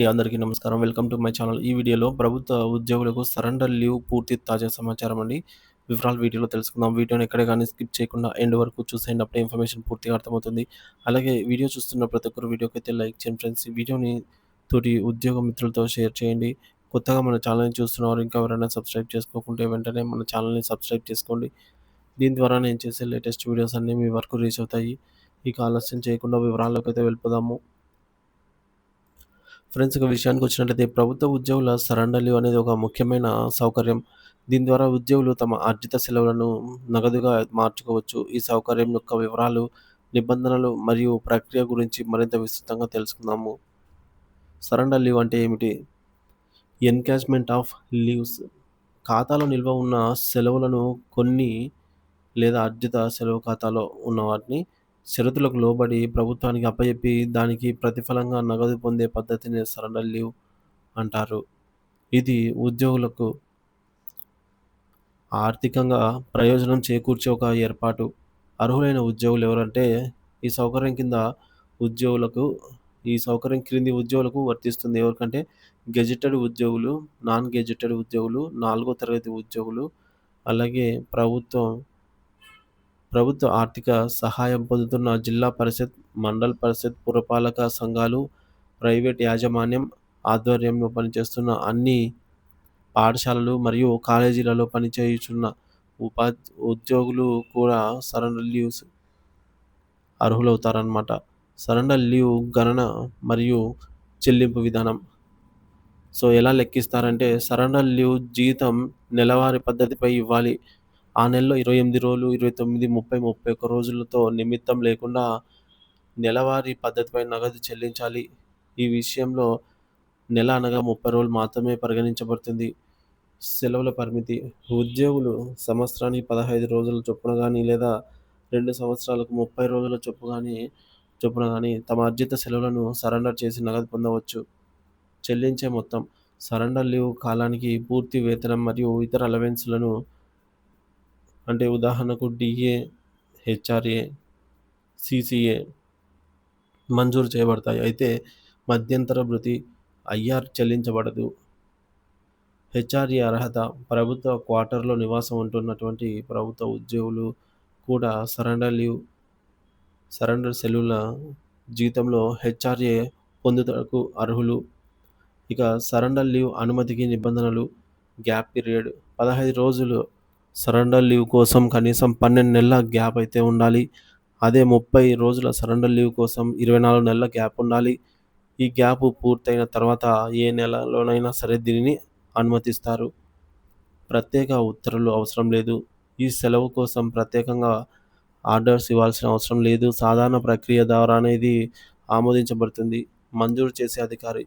అందరికీ నమస్కారం. Welcome to my channel. ఈ వీడియోలో ప్రభుత్వ ఉద్యోగులకు సరెండర్ లీవ్ పూర్తి తాజా సమాచారం అండి. వివరాలు వీడియోలో తెలుసుకుందాం. వీడియోని ఎక్కడ గాని స్కిప్ చేయకుండా ఎండ్ వరకు చూసేయండి. అప్పుడే ఇన్ఫర్మేషన్ పూర్తిగా అర్థమవుతుంది. అలాగే వీడియో చూస్తున్న ప్రతి ఒక్కరు వీడియోకైతే లైక్ చేయండి ఫ్రెండ్స్. ఈ వీడియోని తోటి ఉద్యోగ మిత్రులతో షేర్ చేయండి. కొత్తగా మన ఛానల్‌ని చూస్తున్నవారు ఇంకా ఎవరైనా సబ్స్క్రైబ్ చేసుకోకుంటే వెంటనే మన ఛానల్‌ని సబ్స్క్రైబ్ చేసుకోండి. దీని ద్వారా నేను చేసే లేటెస్ట్ వీడియోస్ అన్నీ మీ వరకు రీచ్ అవుతాయి. ఇక ఆలస్యం చేయకుండా వివరాల్లోకైతే వెళ్ళిపోదాము. ఫ్రెండ్స్ ఇక విషయానికొచ్చినట్లయితే ప్రభుత్వ ఉద్యోగుల సరెండర్ లీవ్ అనేది ఒక ముఖ్యమైన సౌకర్యం. దీని ద్వారా ఉద్యోగులు తమ ఆర్జిత సెలవులను నగదుగా మార్చుకోవచ్చు. ఈ సౌకర్యం యొక్క వివరాలు, నిబంధనలు మరియు ప్రక్రియ గురించి మరింత విస్తృతంగా తెలుసుకుందాము. సరెండర్ లీవ్ అంటే ఏమిటి? ఎన్‌క్యాష్‌మెంట్ ఆఫ్ లీవ్స్ ఖాతాలో నిల్వ ఉన్న సెలవులను కొన్ని లేదా అర్జిత సెలవు ఖాతాలో ఉన్న వాటిని షరతులకు లోబడి ప్రభుత్వానికి అప్పజెప్పి దానికి ప్రతిఫలంగా నగదు పొందే పద్ధతిని సరెండర్ లీవ్ అంటారు. ఇది ఉద్యోగులకు ఆర్థికంగా ప్రయోజనం చేకూర్చే ఒక ఏర్పాటు. అర్హులైన ఉద్యోగులు ఎవరంటే ఈ సౌకర్యం కింద ఉద్యోగులకు ఈ సౌకర్యం క్రింది ఉద్యోగులకు వర్తిస్తుంది. ఎవరికంటే గెజిటెడ్ ఉద్యోగులు, నాన్ గెజిటెడ్ ఉద్యోగులు, 4వ తరగతి ఉద్యోగులు, అలాగే ప్రభుత్వ ఆర్థిక సహాయం పొందుతున్న జిల్లా పరిషత్, మండల్ పరిషత్, పురపాలక సంఘాలు, ప్రైవేట్ యాజమాన్యం ఆధ్వర్యంలో పనిచేస్తున్న అన్ని పాఠశాలలు మరియు కాలేజీలలో పనిచేయుచున్న ఉద్యోగులు కూడా సరెండర్ లీవ్స్ అర్హులవుతారనమాట. సరెండర్ లీవ్ గణన మరియు చెల్లింపు విధానం. సో, ఎలా లెక్కిస్తారంటే సరెండర్ లీవ్ జీతం నెలవారీ పద్ధతిపై ఇవ్వాలి. ఆ నెలలో 28 రోజులు, 29, 30, 31 రోజులతో నిమిత్తం లేకుండా నెలవారీ పద్ధతిపై నగదు చెల్లించాలి. ఈ విషయంలో నెల అనగా 30 రోజులు మాత్రమే పరిగణించబడుతుంది. సెలవుల పరిమితి. ఉద్యోగులు సంవత్సరానికి 15 రోజుల చొప్పున గానీ లేదా 2 సంవత్సరాలకు 30 రోజుల చొప్పున గానీ తమ అర్జిత సెలవులను సరెండర్ చేసి నగదు పొందవచ్చు. చెల్లించే మొత్తం. సరెండర్ లీవ్ కాలానికి పూర్తి వేతనం మరియు ఇతర అలవెన్స్‌లను అంటే ఉదాహరణకు డీఏ, హెచ్ఆర్ఏ, సీసీఏ మంజూరు చేయబడతాయి. అయితే మధ్యంతర భృతి, ఐఆర్ చెల్లించబడదు. హెచ్ఆర్ఏ అర్హత. ప్రభుత్వ క్వార్టర్‌లో నివాసం ఉంటున్నటువంటి ప్రభుత్వ ఉద్యోగులు కూడా సరెండర్ సెలవుల జీతంలో హెచ్ఆర్ఏ పొందుటకు అర్హులు. ఇక సరెండర్ లీవ్ అనుమతికి నిబంధనలు. గ్యాప్ పీరియడ్ 15 రోజులు సరెండర్ లీవ్ కోసం కనీసం 12 నెలల గ్యాప్ అయితే ఉండాలి. అదే 30 రోజుల సరెండర్ లీవ్ కోసం 24 నెలల గ్యాప్ ఉండాలి. ఈ గ్యాప్ పూర్తయిన తర్వాత ఏ నెలలోనైనా సరే దీనిని అనుమతిస్తారు. ప్రత్యేక ఉత్తర్వులు అవసరం లేదు. ఈ సెలవు కోసం ప్రత్యేకంగా ఆర్డర్స్ ఇవ్వాల్సిన అవసరం లేదు. సాధారణ ప్రక్రియ ద్వారానే ఇది ఆమోదించబడుతుంది. మంజూరు చేసే అధికారి.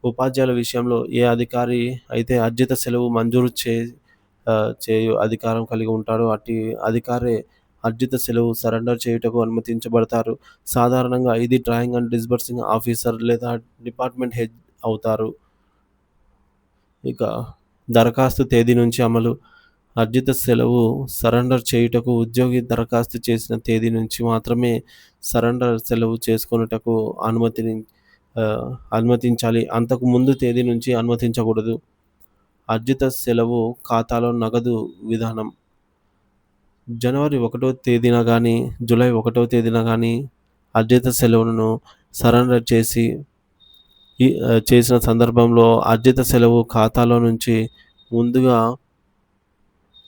ఉపాధ్యాయుల విషయంలో ఏ అధికారి అయితే అర్జిత సెలవు మంజూరు చేయు అధికారం కలిగి ఉంటాడో అట్టి అధికారే అర్జిత సెలవు సరెండర్ చేయుటకు అనుమతించబడతారు. సాధారణంగా ఇది డ్రాయింగ్ అండ్ డిస్బర్సింగ్ ఆఫీసర్ లేదా డిపార్ట్మెంట్ హెడ్ అవుతారు. ఇక దరఖాస్తు తేదీ నుంచి అమలు. అర్జిత సెలవు సరెండర్ చేయుటకు ఉద్యోగి దరఖాస్తు చేసిన తేదీ నుంచి మాత్రమే సరెండర్ సెలవు చేసుకొనుటకు అనుమతించాలి. అంతకు ముందు తేదీ నుంచి అనుమతించకూడదు. అర్జిత సెలవు ఖాతాలో నగదు విధానం. జనవరి 1వ తేదీన గానీ, జూలై 1వ తేదీన గానీ అర్జిత సెలవులను సరెండర్ చేసిన సందర్భంలో అర్జిత సెలవు ఖాతాలో నుంచి ముందుగా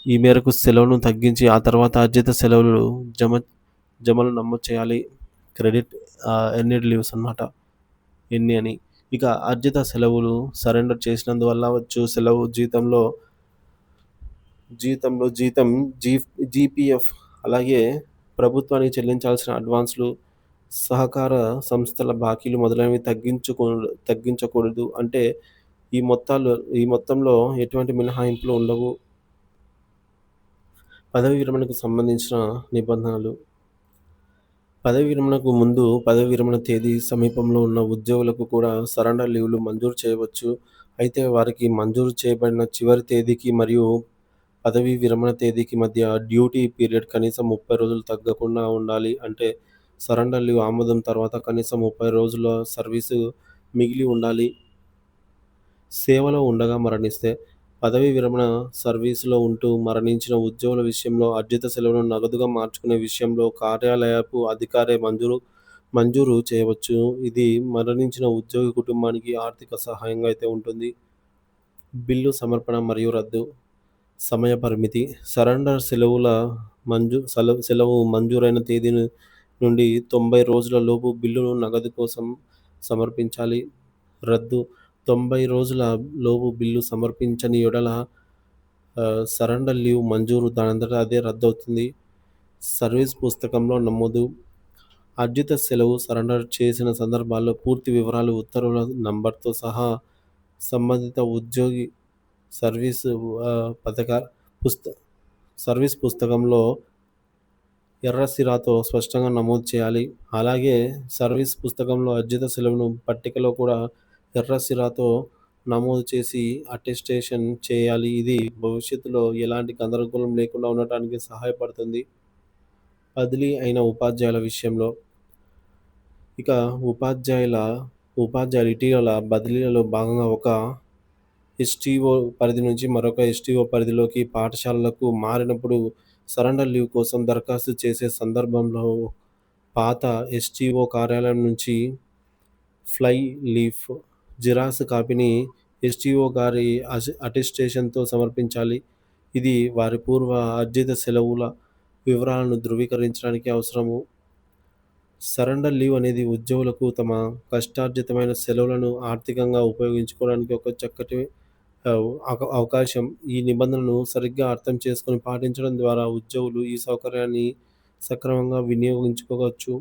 ఈ మేరకు సెలవును తగ్గించి ఆ తర్వాత అర్జిత సెలవులు జమలు నమోదు చేయాలి. క్రెడిట్ ఎర్న్డ్ లీవ్స్ అన్నమాట. ఎన్ని అని. ఇక అర్జిత సెలవులు సరెండర్ చేసినందువల్ల వచ్చు సెలవు జీతం, జీపీఎఫ్ అలాగే ప్రభుత్వానికి చెల్లించాల్సిన అడ్వాన్స్‌లు, సహకార సంస్థల బాకీలు మొదలైనవి తగ్గించకూడదు. అంటే ఈ మొత్తంలో ఎటువంటి మినహాయింపులు ఉండవు. పదవీ విరమణకు సంబంధించిన నిబంధనలు. పదవీ విరమణకు ముందు పదవీ విరమణ తేదీ సమీపంలో ఉన్న ఉద్యోగులకు కూడా సరెండర్ లీవ్‌లు మంజూరు చేయవచ్చు. అయితే వారికి మంజూరు చేయబడిన చివరి తేదీకి మరియు పదవీ విరమణ తేదీకి మధ్య డ్యూటీ పీరియడ్ కనీసం 30 రోజులు తగ్గకుండా ఉండాలి. అంటే సరెండర్ లీవ్ ఆమోదం తర్వాత కనీసం 30 రోజుల సర్వీసు మిగిలి ఉండాలి. సేవలో ఉండగా మరణిస్తే పదవీ విరమణ సర్వీసులో ఉంటూ మరణించిన ఉద్యోగుల విషయంలో అర్జిత సెలవును నగదుగా మార్చుకునే విషయంలో కార్యాలయపు అధికారే మంజూరు చేయవచ్చు. ఇది మరణించిన ఉద్యోగి కుటుంబానికి ఆర్థిక సహాయంగా అయితే ఉంటుంది. బిల్లు సమర్పణ మరియు రద్దు. సమయ పరిమితి. సరెండర్ సెలవు మంజూరైన తేదీ నుండి 90 రోజుల లోపు బిల్లును నగదు కోసం సమర్పించాలి. రద్దు. 90 రోజుల లోపు బిల్లు సమర్పించని యెడల సరెండర్ లీవ్ మంజూరు దానంతట అదే రద్దవుతుంది. సర్వీస్ పుస్తకంలో నమోదు. అర్జిత సెలవు సరెండర్ చేసిన సందర్భాల్లో పూర్తి వివరాలు, ఉత్తర్వుల నంబర్‌తో సహా సంబంధిత ఉద్యోగి సర్వీసు పథక పుస్త సర్వీస్ పుస్తకంలో ఎర్ర సిరాతో స్పష్టంగా నమోదు చేయాలి. అలాగే సర్వీస్ పుస్తకంలో అర్జిత సెలవును పట్టికలో కూడా ఎర్ర సిరాతో నమోదు చేసి అటెస్టేషన్ చేయాలి. ఇది భవిష్యత్తులో ఎలాంటి గందరగోళం లేకుండా ఉండటానికి సహాయపడుతుంది. బదిలీ అయిన ఉపాధ్యాయుల విషయంలో ఇక ఉపాధ్యాయులు ఇటీవల బదిలీలలో భాగంగా ఒక ఎస్టీఓ పరిధి నుంచి మరొక ఎస్టీఓ పరిధిలోకి పాఠశాలలకు మారినప్పుడు సరెండర్ లీవ్ కోసం దరఖాస్తు చేసే సందర్భంలో పాత ఎస్టీఓ కార్యాలయం నుంచి ఫ్లై లీఫ్ జిరాక్స్ కాపీని ఎస్టీఓ గారి అటెస్టేషన్‌తో సమర్పించాలి. ఇది వారి పూర్వ అర్జిత సెలవుల వివరాలను ధృవీకరించడానికి అవసరము. సరెండర్ లీవ్ అనేది ఉద్యోగులకు తమ కష్టార్జితమైన సెలవులను ఆర్థికంగా ఉపయోగించుకోవడానికి ఒక చక్కటి అవకాశం. ఈ నిబంధనలను సరిగ్గా అర్థం చేసుకొని పాటించడం ద్వారా ఉద్యోగులు ఈ సౌకర్యాన్ని సక్రమంగా వినియోగించుకోవచ్చు.